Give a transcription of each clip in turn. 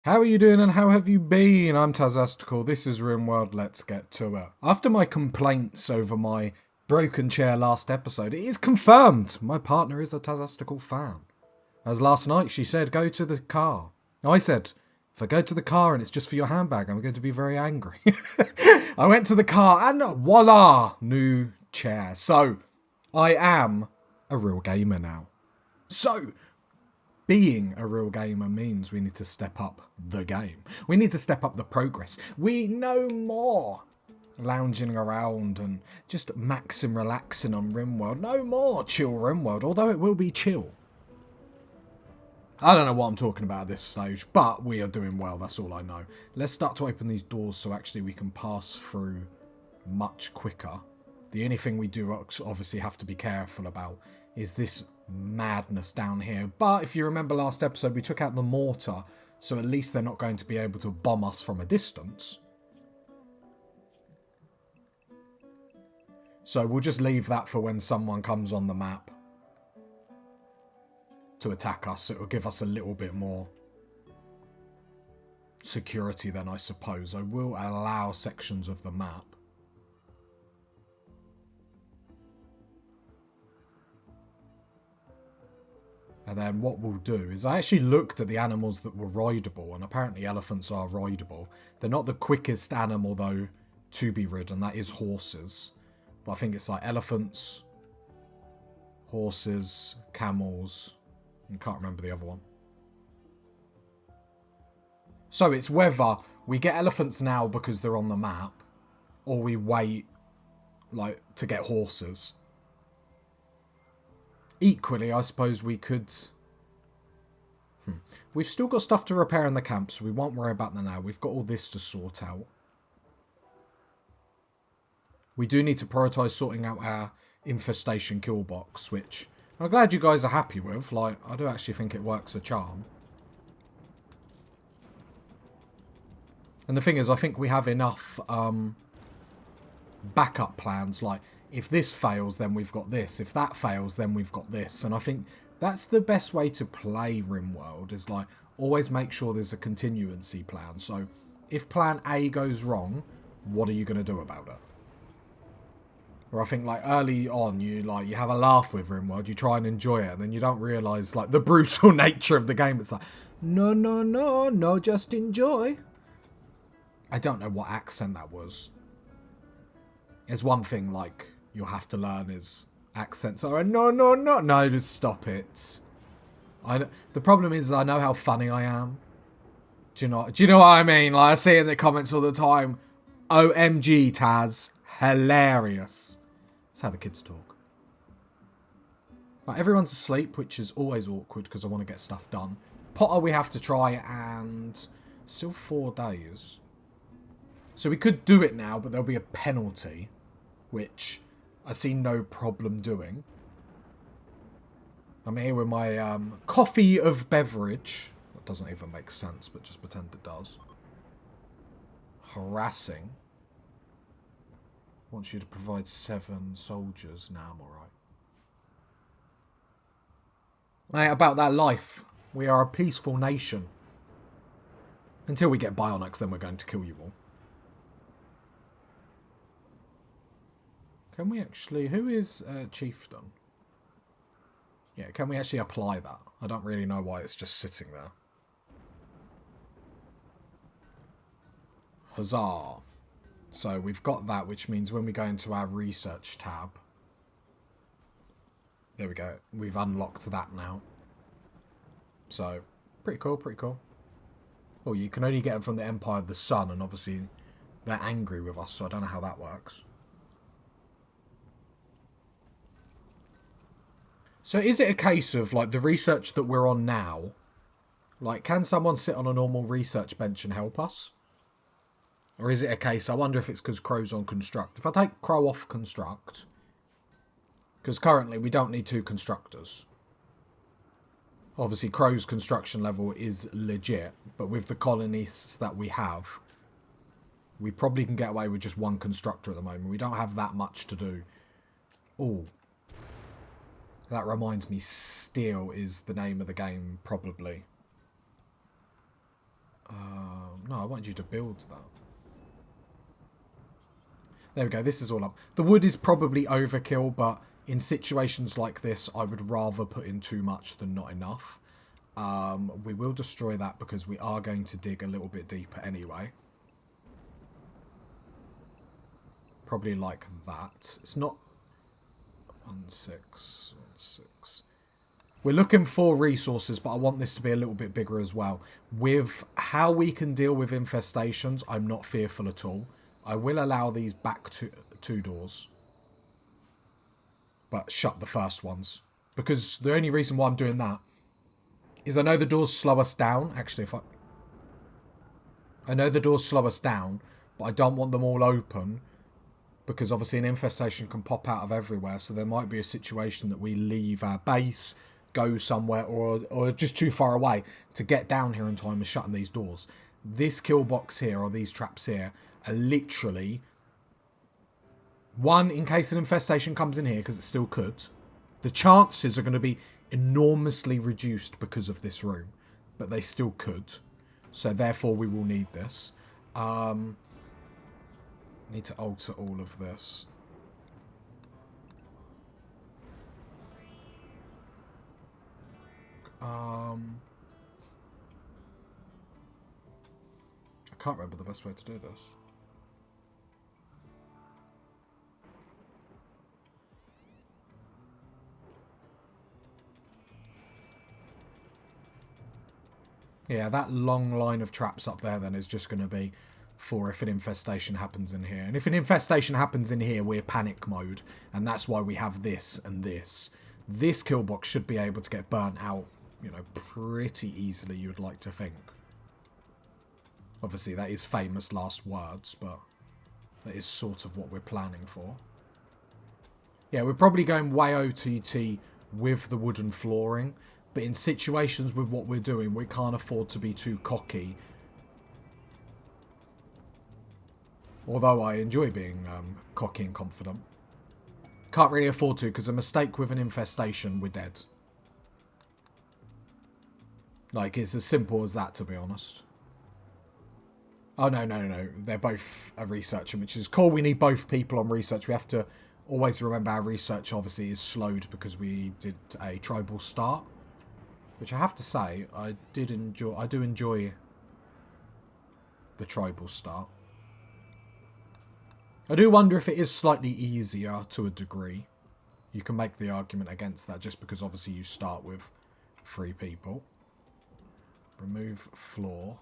How are you doing and how have you been? I'm Tazastical, this is Rimworld, let's get to it. After my complaints over my broken chair last episode, it is confirmed my partner is a Tazastical fan. As last night she said, go to the car. I said, if I go to the car and it's just for your handbag, I'm going to be very angry. I went to the car and voila, new chair. So, I am a real gamer now. So, being a real gamer means we need to step up the game. We need to step up the progress. We no more lounging around and just maxing relaxing on Rimworld. No more chill Rimworld, although it will be chill. I don't know what I'm talking about at this stage, but we are doing well, that's all I know. Let's start to open these doors so actually we can pass through much quicker. The only thing we do obviously have to be careful about is this madness down here. But if you remember last episode, we took out the mortar, so at least they're not going to be able to bomb us from a distance. So we'll just leave that for when someone comes on the map to attack us. It will give us a little bit more security then, I suppose. I will allow sections of the map. And then what we'll do is I actually looked at the animals that were rideable, and apparently elephants are rideable. They're not the quickest animal, though, to be ridden. That is horses. But I think it's like elephants, horses, camels. I can't remember the other one. So it's whether we get elephants now because they're on the map, or we wait like to get horses. Equally, I suppose we could... We've still got stuff to repair in the camp, so we won't worry about that now. We've got all this to sort out. We do need to prioritise sorting out our infestation kill box, which I'm glad you guys are happy with. Like, I do actually think it works a charm. And the thing is, I think we have enough backup plans, like... If this fails, then we've got this. If that fails, then we've got this. And I think that's the best way to play Rimworld, is like always make sure there's a continuancy plan. So if plan A goes wrong, what are you going to do about it? Or I think like early on, you have a laugh with Rimworld, you try and enjoy it, and then you don't realise like the brutal nature of the game. It's like, no, just enjoy. I don't know what accent that was. There's one thing like you'll have to learn is accents are no, just stop it. The problem is I know how funny I am. Do you know what I mean? Like I see in the comments all the time, OMG Taz, hilarious. That's how the kids talk. Right, everyone's asleep, which is always awkward because I want to get stuff done. Potter we have to try, and still 4 days. So we could do it now, but there'll be a penalty, which I see no problem doing. I'm here with my coffee of beverage. That doesn't even make sense, but just pretend it does. Harassing. Wants you to provide 7 soldiers. Nah, I'm alright. Hey, about that life. We are a peaceful nation. Until we get bionics, then we're going to kill you all. Can we actually... Who is Chieftain? Yeah, can we actually apply that? I don't really know why it's just sitting there. Huzzah. So we've got that, which means when we go into our research tab... There we go. We've unlocked that now. So, pretty cool, pretty cool. Oh, you can only get them from the Empire of the Sun, and obviously they're angry with us, so I don't know how that works. So is it a case of, like, the research that we're on now, like, can someone sit on a normal research bench and help us? Or is it a case, I wonder if it's because Crow's on Construct. If I take Crow off Construct, because currently we don't need 2 constructors. Obviously, Crow's construction level is legit, but with the colonists that we have, we probably can get away with just 1 constructor at the moment. We don't have that much to do. Oh. That reminds me, Steel is the name of the game, probably. No, I wanted you to build that. There we go, this is all up. The wood is probably overkill, but in situations like this, I would rather put in too much than not enough. We will destroy that because we are going to dig a little bit deeper anyway. Probably like that. It's not... 1, 6, 1, 6. We're looking for resources, but I want this to be a little bit bigger as well. With how we can deal with infestations, I'm not fearful at all. I will allow these back two doors. But shut the first ones. Because the only reason why I'm doing that is I know the doors slow us down. Actually, I know the doors slow us down, but I don't want them all open. Because obviously an infestation can pop out of everywhere. So there might be a situation that we leave our base, go somewhere, or just too far away to get down here in time of shutting these doors. This kill box here, or these traps here, are literally... One, in case an infestation comes in here, because it still could. The chances are going to be enormously reduced because of this room. But they still could. So therefore we will need this. Need to alter all of this. I can't remember the best way to do this. Yeah, that long line of traps up there then is just going to be for if an infestation happens in here. And if an infestation happens in here, we're panic mode. And that's why we have this and this. This kill box should be able to get burnt out, you know, pretty easily, you would like to think. Obviously, that is famous last words, but that is sort of what we're planning for. Yeah, we're probably going way OTT with the wooden flooring. But in situations with what we're doing, we can't afford to be too cocky. Although I enjoy being cocky and confident. Can't really afford to, because a mistake with an infestation, we're dead. Like, it's as simple as that, to be honest. Oh, no. They're both a researcher, which is cool. We need both people on research. We have to always remember our research, obviously, is slowed because we did a tribal start. Which I have to say, I do enjoy the tribal start. I do wonder if it is slightly easier to a degree. You can make the argument against that just because obviously you start with 3 people. Remove floor.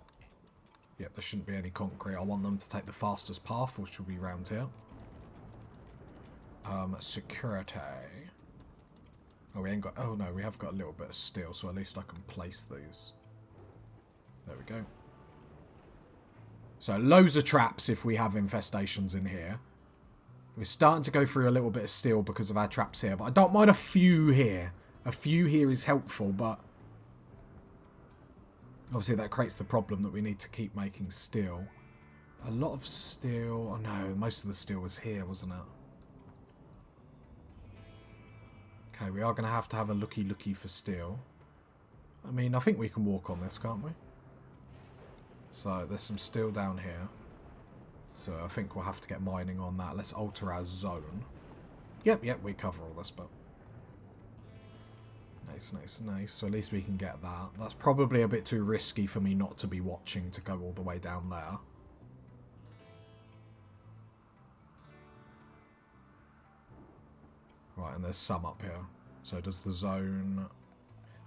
Yep, there shouldn't be any concrete. I want them to take the fastest path, which will be round here. Security. Oh, we ain't got... Oh, no, we have got a little bit of steel, so at least I can place these. There we go. So, loads of traps if we have infestations in here. We're starting to go through a little bit of steel because of our traps here, but I don't mind a few here. A few here is helpful, but... Obviously, that creates the problem that we need to keep making steel. A lot of steel... Oh, no, most of the steel was here, wasn't it? Okay, we are going to have a looky for steel. I mean, I think we can walk on this, can't we? So, there's some steel down here. So, I think we'll have to get mining on that. Let's alter our zone. Yep, we cover all this, but... Nice. So, at least we can get that. That's probably a bit too risky for me not to be watching to go all the way down there. Right, and there's some up here. So does the zone...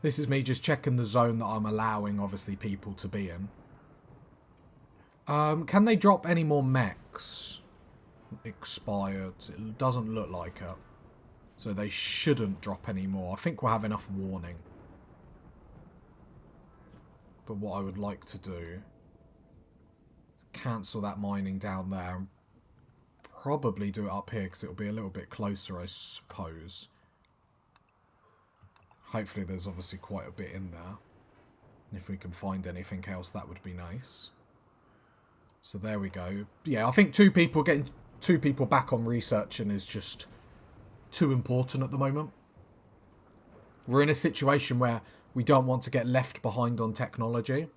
This is me just checking the zone that I'm allowing, obviously, people to be in. Can they drop any more mechs? Expired. It doesn't look like it. So they shouldn't drop any more. I think we'll have enough warning. But what I would like to do is cancel that mining down there and probably do it up here because it'll be a little bit closer, I suppose. Hopefully there's obviously quite a bit in there. And if we can find anything else, that would be nice. So there we go. Yeah, I think getting 2 people back on researching is just too important at the moment. We're in a situation where we don't want to get left behind on technology.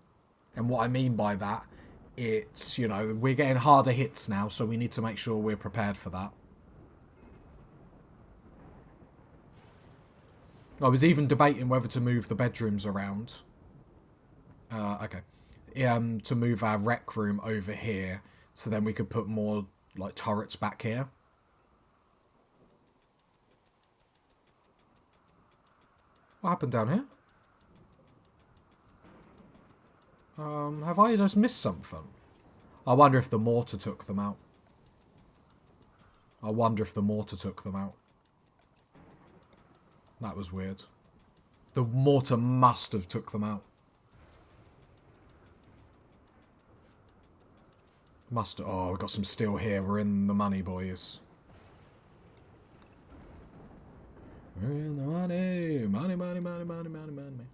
And what I mean by that it's, you know, we're getting harder hits now, so we need to make sure we're prepared for that. I was even debating whether to move the bedrooms around. Okay. To move our rec room over here, so then we could put more, like, turrets back here. What happened down here? Have I just missed something? I wonder if the mortar took them out. That was weird. The mortar must have took them out. Oh, we've got some steel here. We're in the money, boys. We're in the money. Money, money, money, money, money, money.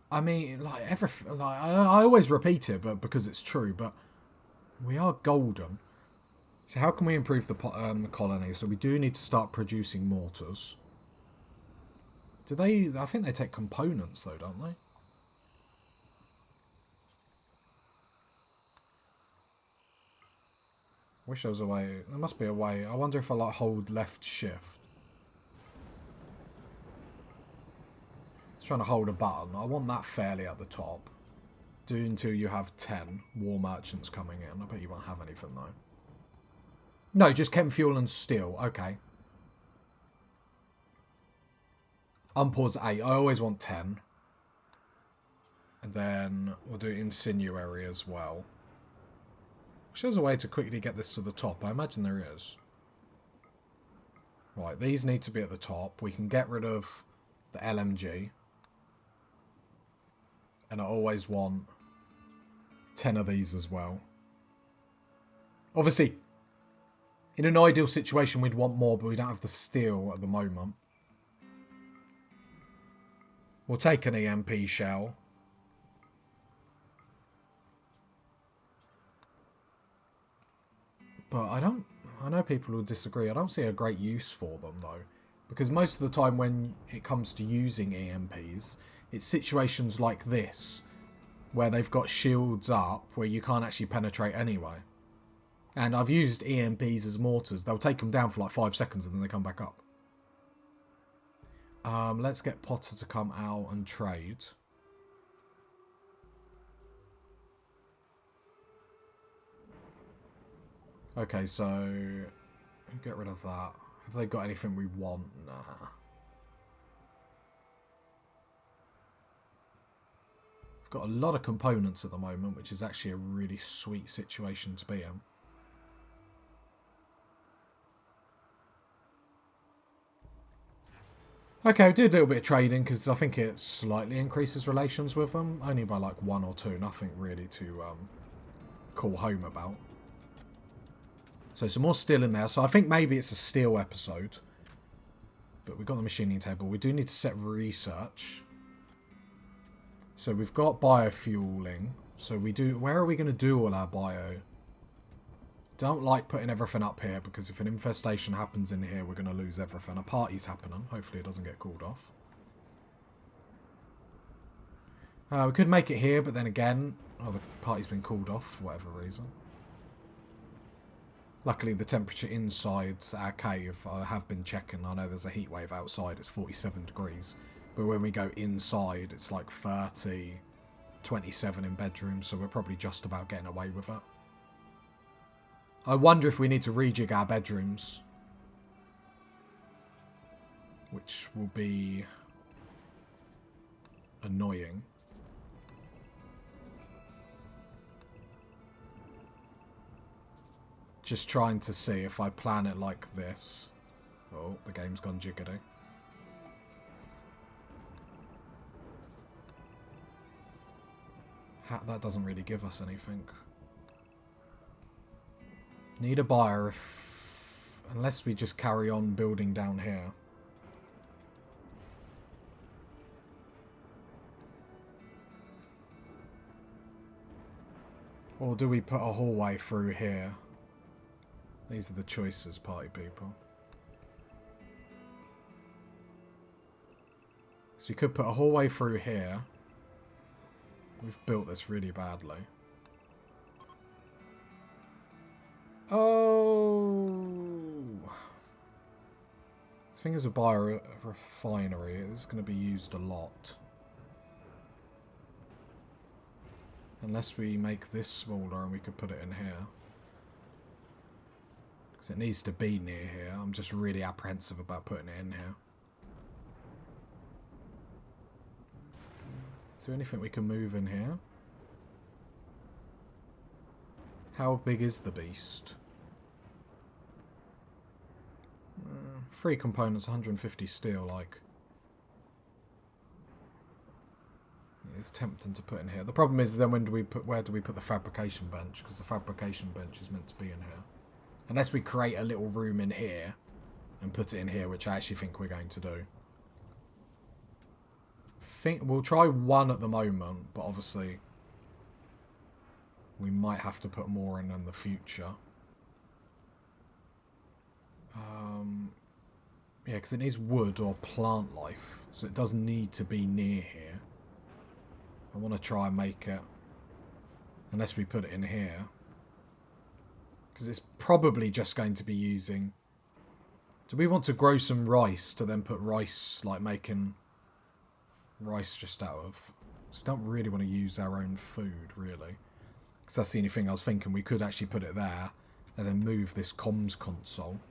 I mean, like, I always repeat it, but because it's true, but we are golden. So how can we improve the colony? So we do need to start producing mortars. Do they... I think they take components, though, don't they? Wish there was a way. There must be a way. I wonder if I, like, hold left shift. Trying to hold a button. I want that fairly at the top. Do until you have 10 war merchants coming in. I bet you won't have anything though. No, just chem fuel and steel. Okay. Unpause 8. I always want 10. And then we'll do insinuary as well. There's a way to quickly get this to the top. I imagine there is. Right, these need to be at the top. We can get rid of the LMG. And I always want 10 of these as well. Obviously, in an ideal situation, we'd want more, but we don't have the steel at the moment. We'll take an EMP shell. But I know people will disagree. I don't see a great use for them, though. Because most of the time when it comes to using EMPs... it's situations like this, where they've got shields up, where you can't actually penetrate anyway. And I've used EMPs as mortars. They'll take them down for like 5 seconds and then they come back up. Let's get Potter to come out and trade. Okay, so... get rid of that. Have they got anything we want? Nah. Got a lot of components at the moment, which is actually a really sweet situation to be in. Okay, we did a little bit of trading because I think it slightly increases relations with them. Only by like 1 or 2, nothing really to call home about. So some more steel in there. So I think maybe it's a steel episode. But we've got the machining table. We do need to set research. So we've got biofueling. So we do... where are we going to do all our bio? Don't like putting everything up here, because if an infestation happens in here, we're going to lose everything. A party's happening. Hopefully it doesn't get called off. We could make it here, but then again... oh, the party's been called off for whatever reason. Luckily, the temperature inside our cave, I have been checking. I know there's a heat wave outside. It's 47 degrees. But when we go inside, it's like 30, 27 in bedrooms, so we're probably just about getting away with it. I wonder if we need to rejig our bedrooms. Which will be annoying. Just trying to see if I plan it like this. Oh, the game's gone jiggity. That doesn't really give us anything. Need a buyer if... unless we just carry on building down here. Or do we put a hallway through here? These are the choices, party people. So we could put a hallway through here. We've built this really badly. Oh! The thing is with biorefinery, it's going to be used a lot. Unless we make this smaller and we could put it in here. Because it needs to be near here. I'm just really apprehensive about putting it in here. Is there anything we can move in here? How big is the beast? 3 components, 150 steel, like. It's tempting to put in here. The problem is then where do we put the fabrication bench? Because the fabrication bench is meant to be in here. Unless we create a little room in here and put it in here, which I actually think we're going to do. We'll try one at the moment, but obviously we might have to put more in the future. Yeah, because it needs wood or plant life, so it does need to be near here. I want to try and make it, unless we put it in here, because it's probably just going to be using. Do we want to grow some rice to then put rice, like making rice just out of? So we don't really want to use our own food, really. Because that's the only thing I was thinking. We could actually put it there and then move this comms console.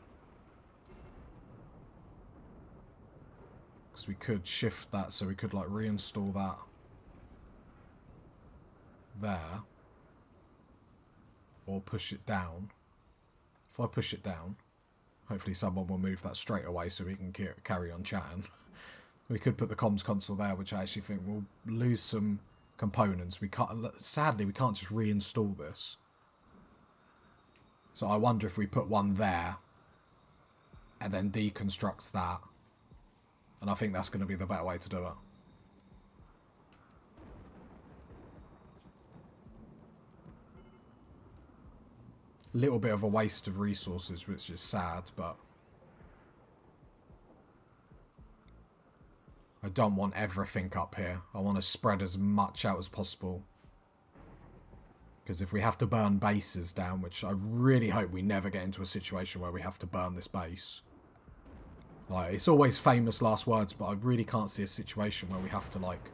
Because we could shift that, so we could like reinstall that there. Or push it down. If I push it down, hopefully someone will move that straight away so we can carry on chatting. We could put the comms console there, which I actually think will lose some components. We can't. Sadly, we can't just reinstall this. So I wonder if we put one there and then deconstruct that. And I think that's going to be the better way to do it. A little bit of a waste of resources, which is sad, but I don't want everything up here. I want to spread as much out as possible. Because if we have to burn bases down, which I really hope we never get into a situation where we have to burn this base. Like, it's always famous last words, but I really can't see a situation where we have to, like,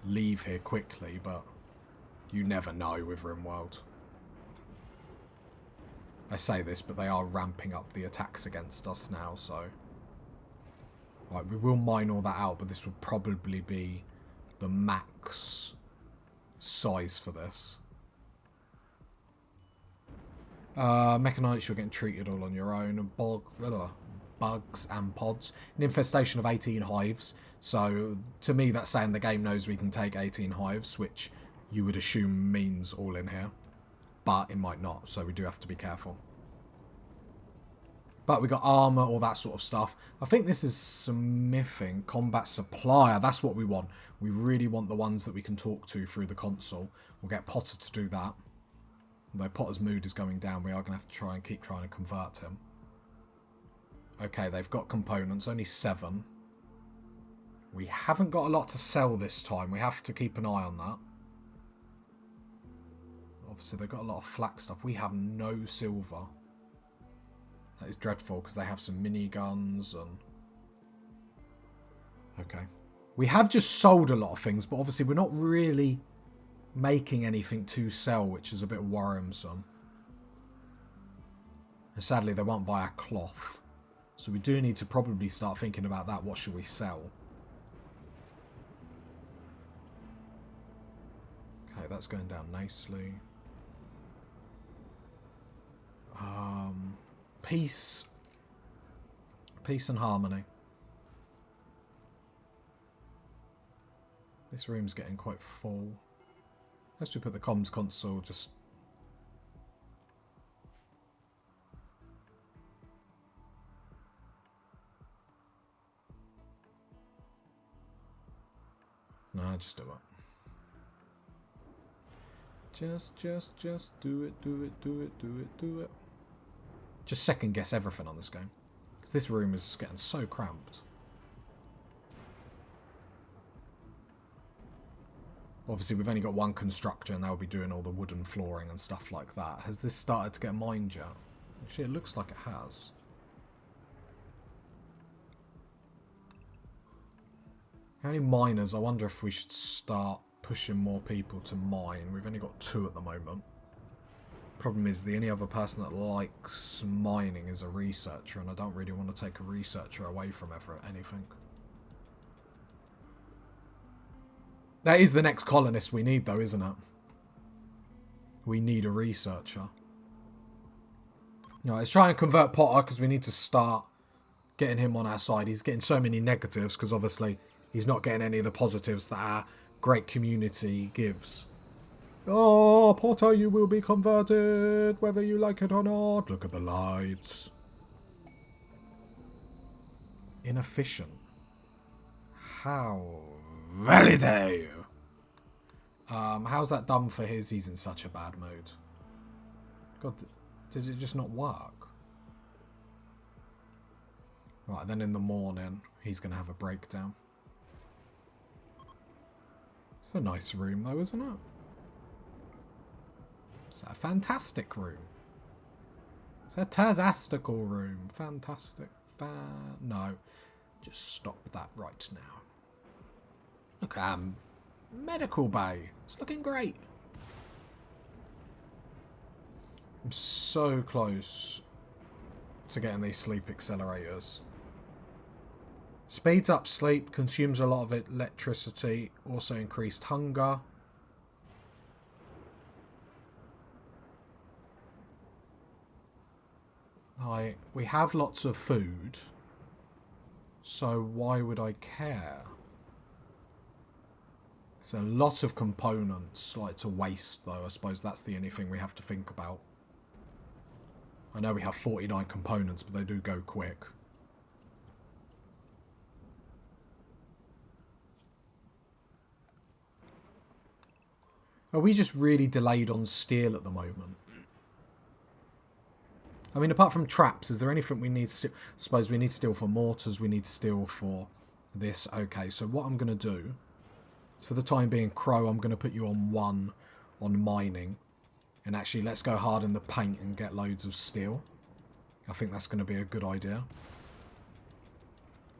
leave here quickly, but you never know with Rimworld. I say this, but they are ramping up the attacks against us now, so. Right, we will mine all that out, but this will probably be the max size for this. Mechanites, you're getting treated all on your own. Bugs and pods. An infestation of 18 hives. So, to me, that's saying the game knows we can take 18 hives, which you would assume means all in here. But it might not, so we do have to be careful. But we got armor, all that sort of stuff. I think this is smithing, combat supplier. That's what we want. We really want the ones that we can talk to through the console. We'll get Potter to do that. Although Potter's mood is going down, we are going to have to keep trying to convert him. Okay, they've got components, only 7. We haven't got a lot to sell this time. We have to keep an eye on that. Obviously, they've got a lot of flak stuff. We have no silver. That is dreadful, because they have some miniguns and... Okay. We have just sold a lot of things, but obviously we're not really making anything to sell, which is a bit worrisome. And sadly, they won't buy our cloth. So we do need to probably start thinking about that. What should we sell? Okay, that's going down nicely. Peace. Peace and harmony. This room's getting quite full. Unless we put the comms console just... No, just do it. Just do it, do it, do it, do it, do it. Just second guess everything on this game. Because this room is getting so cramped. Obviously, we've only got one constructor, and they'll be doing all the wooden flooring and stuff like that. Has this started to get mined yet? Actually, it looks like it has. How many miners? I wonder if we should start pushing more people to mine. We've only got 2 at the moment. Problem is, the only other person that likes mining is a researcher, and I don't really want to take a researcher away from anything. That is the next colonist we need, though, isn't it? We need a researcher. No, let's try and convert Potter, because we need to start getting him on our side. He's getting so many negatives, because obviously he's not getting any of the positives that our great community gives. Oh, Potter, you will be converted, whether you like it or not. Look at the lights. Inefficient. How very dare you? How's that done for his? He's in such a bad mood. God, did it just not work? Right, then in the morning, he's going to have a breakdown. It's a nice room, though, isn't it? It's a fantastic room. It's a tazastical room. Fantastic. No. Just stop that right now. Look, medical bay. It's looking great. I'm so close to getting these sleep accelerators. Speeds up sleep, consumes a lot of electricity, also increased hunger. We have lots of food, so why would I care? It's a lot of components, like, to waste, though. I suppose that's the only thing we have to think about. I know we have 49 components, but they do go quick. Are we just really delayed on steel at the moment? I mean, apart from traps, is there anything we need steel? I suppose we need steel for mortars, we need steel for this. Okay, so what I'm going to do is, for the time being, Crow, I'm going to put you on 1 on mining. And actually, let's go hard in the paint and get loads of steel. I think that's going to be a good idea.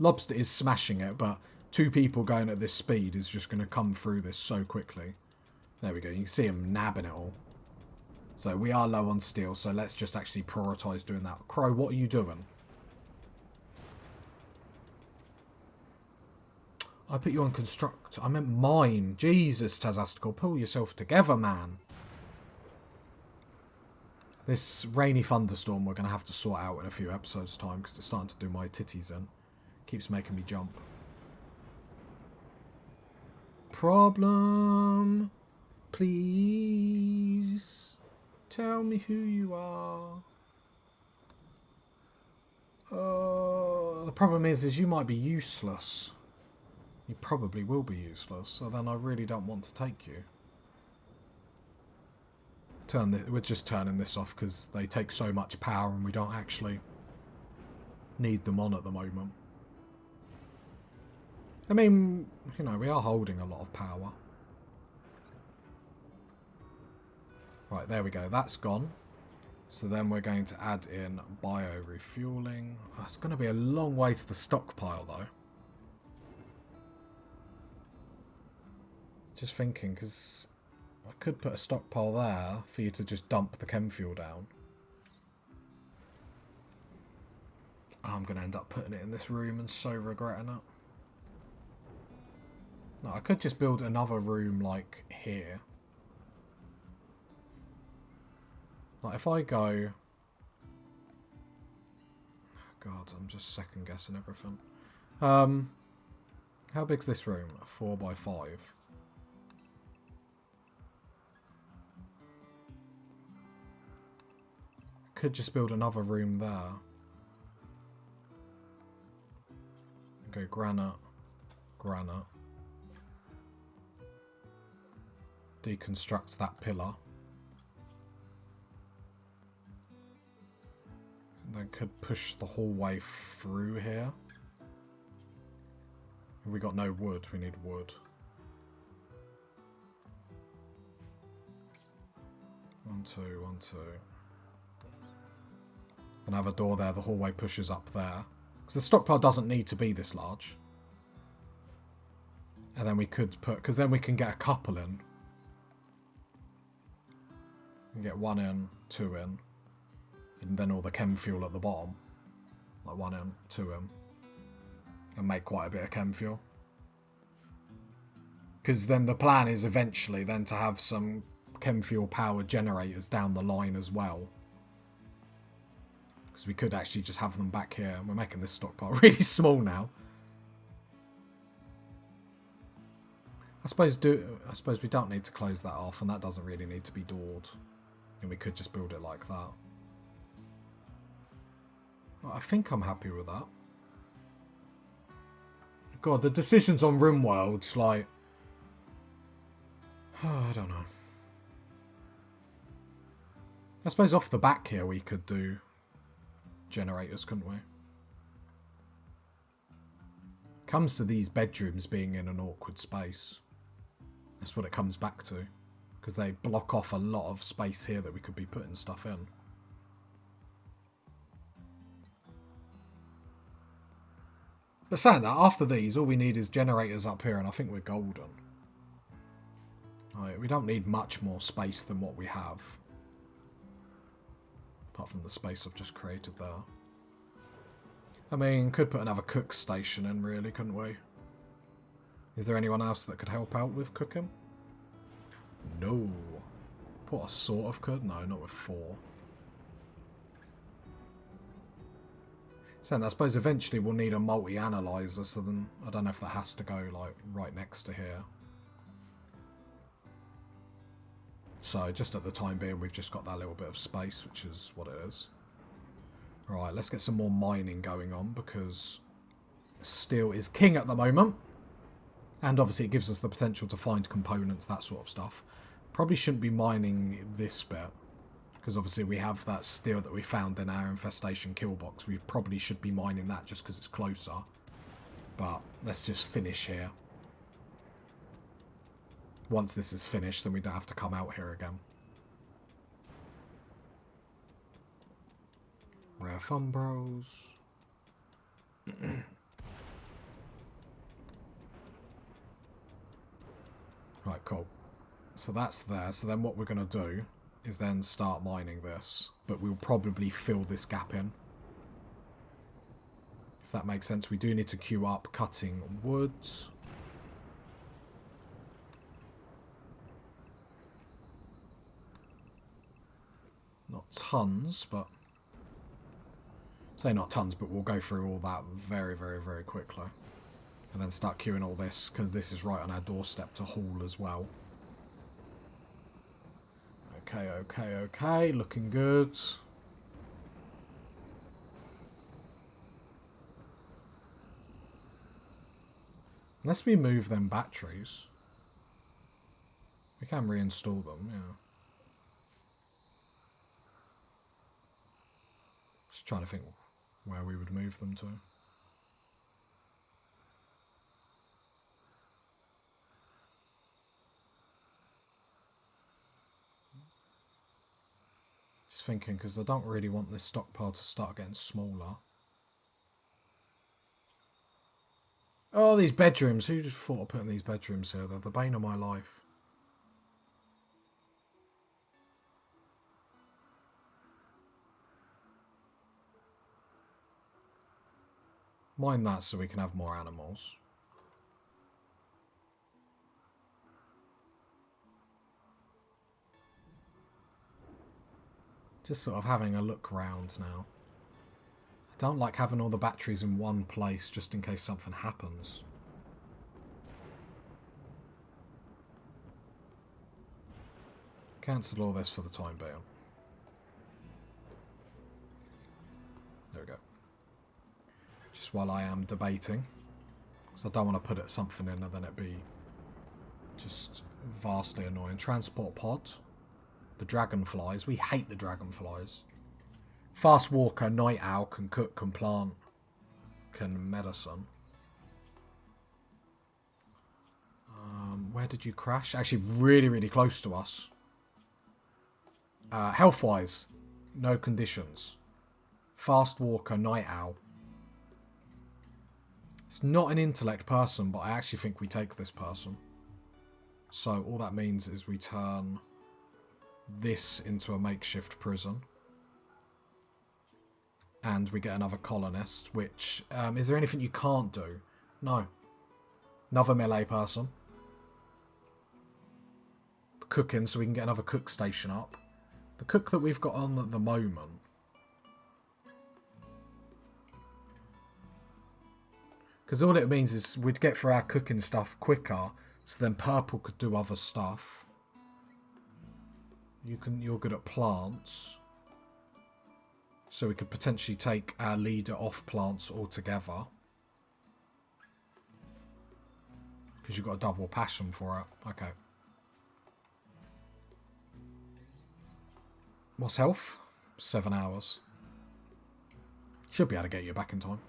Lobster is smashing it, but 2 people going at this speed is just going to come through this so quickly. There we go. You can see him nabbing it all. So we are low on steel, so let's just actually prioritise doing that. Crow, what are you doing? I put you on construct. I meant mine. Jesus, Tazastical. Pull yourself together, man. This rainy thunderstorm we're going to have to sort out in a few episodes' time, because it's starting to do my titties in. Keeps making me jump. Problem. Please. Tell me who you are. The problem is you might be useless. You probably will be useless, so then I really don't want to take you. We're just turning this off because they take so much power and we don't actually need them on at the moment. I mean, you know, we are holding a lot of power. Right, there we go. That's gone. So then we're going to add in bio-refueling. Oh, it's going to be a long way to the stockpile, though. Just thinking, because I could put a stockpile there for you to just dump the chem fuel down. I'm going to end up putting it in this room and so regretting it. No, I could just build another room, like, here. Like, if I go... God, I'm just second guessing everything. How big's this room? 4 by 5. Could just build another room there. Go granite, granite. Deconstruct that pillar. And then could push the hallway through here. We got no wood, we need wood. 1, 2, 1, 2. And have a door there. The hallway pushes up there. Because the stockpile doesn't need to be this large. And then we could put... Because then we can get a couple in. We get 1 in, 2 in. And then all the chem fuel at the bottom. Like 1 in, 2 in. And make quite a bit of chem fuel. Because then the plan is eventually then to have some chem fuel powered generators down the line as well. Because we could actually just have them back here. We're making this stockpile really small now. I suppose we don't need to close that off, and that doesn't really need to be doored. And we could just build it like that. I think I'm happy with that. God, the decisions on Rimworld, like... I don't know. I suppose off the back here we could do generators, couldn't we? Comes to these bedrooms being in an awkward space. That's what it comes back to. Because they block off a lot of space here that we could be putting stuff in. But saying that, after these, all we need is generators up here, and I think we're golden. Right, we don't need much more space than what we have. Apart from the space I've just created there. I mean, could put another cook station in, really, couldn't we? Is there anyone else that could help out with cooking? No. What, I sort of could? No, not with 4. So I suppose eventually we'll need a multi-analyzer, so then I don't know if that has to go like right next to here. So just at the time being, we've just got that little bit of space, which is what it is. Right, let's get some more mining going on, because steel is king at the moment. And obviously it gives us the potential to find components, that sort of stuff. Probably shouldn't be mining this bit, because obviously we have that steel that we found in our infestation kill box. We probably should be mining that just because it's closer. But let's just finish here. Once this is finished, then we don't have to come out here again. Rare Fumbros. Right, cool. So that's there. So then what we're going to do is then start mining this. But we'll probably fill this gap in. If that makes sense. We do need to queue up cutting wood. Not tons, but... Say not tons, but we'll go through all that very, very, very quickly. And then start queuing all this, because this is right on our doorstep to haul as well. Okay, okay, okay. Looking good. Unless we move them batteries. We can reinstall them, yeah. Just trying to think where we would move them to. Just thinking, because I don't really want this stockpile to start getting smaller. Oh, these bedrooms. Who just thought of putting these bedrooms here? They're the bane of my life. Mind that so we can have more animals. Just sort of having a look round now. I don't like having all the batteries in one place just in case something happens. Cancel all this for the time being. There we go. Just while I am debating. Because I don't want to put something in and then it be just vastly annoying. Transport pod. The dragonflies. We hate the dragonflies. Fast walker, night owl, can cook, can plant, can medicine. Where did you crash? Actually, really, really close to us. Health-wise, no conditions. Fast walker, night owl. It's not an intellect person, but I actually think we take this person. So all that means is we turn this into a makeshift prison. And we get another colonist, which... is there anything you can't do? No. Another melee person. Cooking, so we can get another cook station up. The cook that we've got on at the moment. Because all it means is we'd get through our cooking stuff quicker, so then purple could do other stuff. You're good at plants. So we could potentially take our leader off plants altogether. Because you've got a double passion for it. Okay. What's health? 7 hours. Should be able to get you back in time.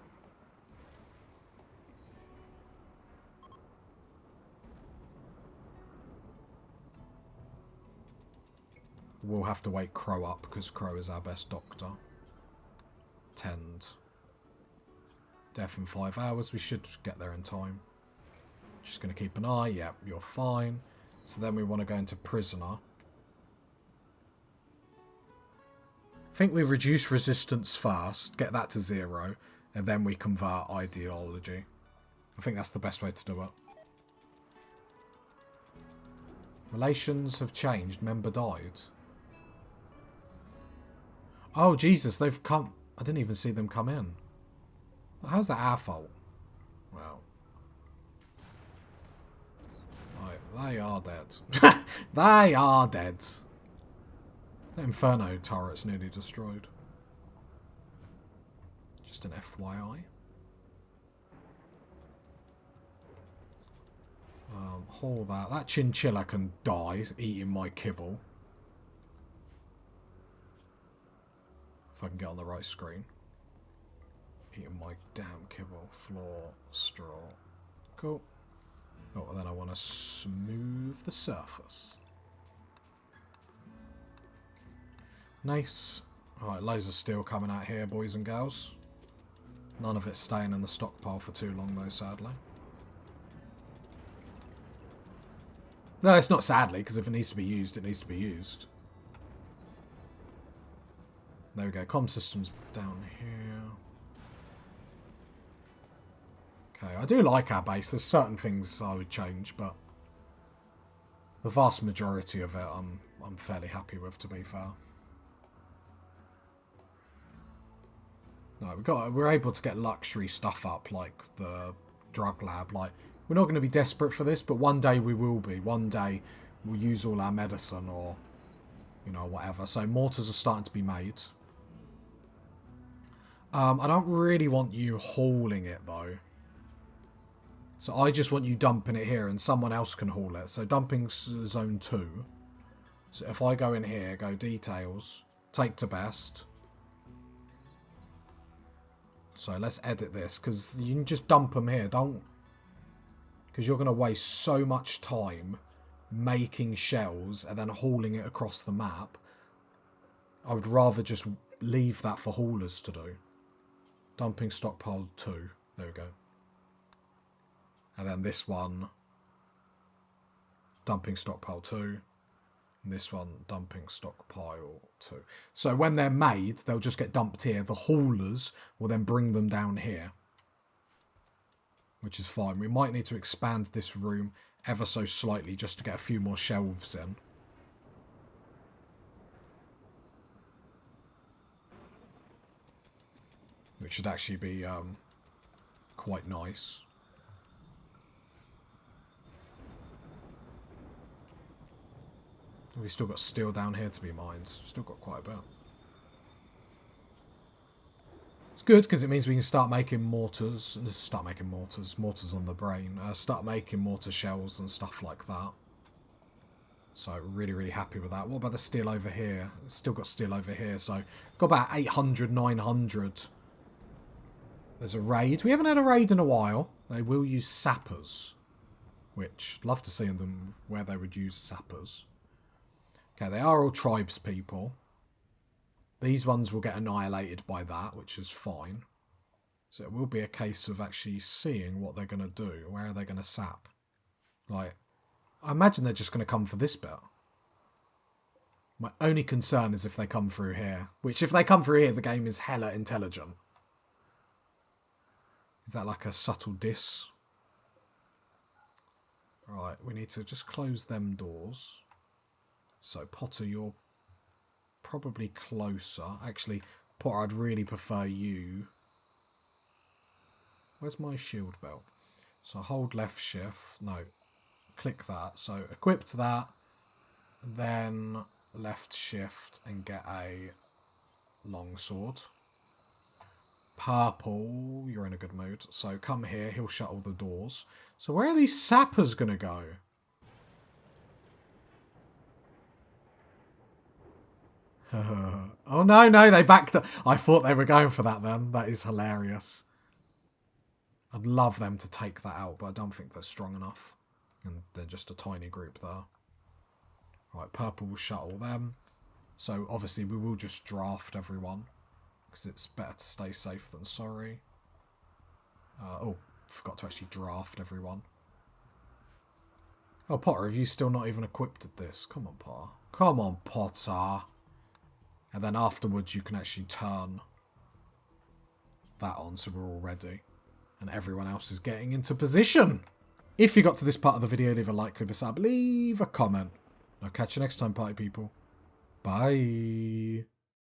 We'll have to wake Crow up because Crow is our best doctor. Tend. Death in 5 hours. We should get there in time. Just going to keep an eye. Yep, you're fine. So then we want to go into prisoner. I think we reduce resistance first, get that to 0, and then we convert ideology. I think that's the best way to do it. Relations have changed. Member died. Oh, Jesus, they've come... I didn't even see them come in. How's that our fault? Well. Right, they are dead. They are dead. The Inferno turret's nearly destroyed. Just an FYI. Haul that. That chinchilla can die eating my kibble. If I can get on the right screen. Eating my damn kibble. Floor, straw. Cool. Oh, and then I want to smooth the surface. Nice. Alright, loads of steel coming out here, boys and girls. None of it staying in the stockpile for too long, though, sadly. No, it's not sadly, because if it needs to be used, it needs to be used. There we go. Comm systems down here. Okay, I do like our base. There's certain things I would change, but the vast majority of it I'm fairly happy with, to be fair. No, we're able to get luxury stuff up, like the drug lab. Like, we're not going to be desperate for this, but one day we will be. One day we'll use all our medicine or, you know, whatever. So mortars are starting to be made. I don't really want you hauling it, though. So I just want you dumping it here, and someone else can haul it. So dumping zone 2. So if I go in here, go details, take to best. So let's edit this, because you can just dump them here. Don't... Because you're going to waste so much time making shells and then hauling it across the map. I would rather just leave that for haulers to do. Dumping stockpile 2. There we go. And then this one, dumping stockpile 2. And this one, dumping stockpile 2. So when they're made, they'll just get dumped here. The haulers will then bring them down here. Which is fine. We might need to expand this room ever so slightly just to get a few more shelves in. Which should actually be quite nice. We've still got steel down here to be mined. Still got quite a bit. It's good because it means we can start making mortars. Mortars on the brain. Start making mortar shells and stuff like that. So really, really happy with that. What about the steel over here? Still got steel over here. So got about 800, 900. There's a raid. We haven't had a raid in a while. They will use sappers. Which, love to see them where they would use sappers. Okay, they are all tribes people. These ones will get annihilated by that, which is fine. So it will be a case of actually seeing what they're going to do. Where are they going to sap? Like, I imagine they're just going to come for this bit. My only concern is if they come through here. Which, if they come through here, the game is hella intelligent. Is that like a subtle diss? Right, we need to just close them doors. So, Potter, you're probably closer. Actually, Potter, I'd really prefer you. Where's my shield belt? So, hold left shift. No, click that. So, equip that. Then left shift and get a longsword. Purple, you're in a good mood. So, come here. He'll shut all the doors. So, where are these sappers going to go? Oh, no, they backed up. I thought they were going for that then. That is hilarious. I'd love them to take that out, but I don't think they're strong enough. And they're just a tiny group there. Right, purple will shut all them. So, obviously, we will just draft everyone. Because it's better to stay safe than sorry. Oh, forgot to actually draft everyone. Oh, Potter, have you still not even equipped at this? Come on, Potter. Come on, Potter. And then afterwards you can actually turn that on so we're all ready. And everyone else is getting into position. If you got to this part of the video, leave a like, leave a sub, leave a comment. I'll catch you next time, party people. Bye.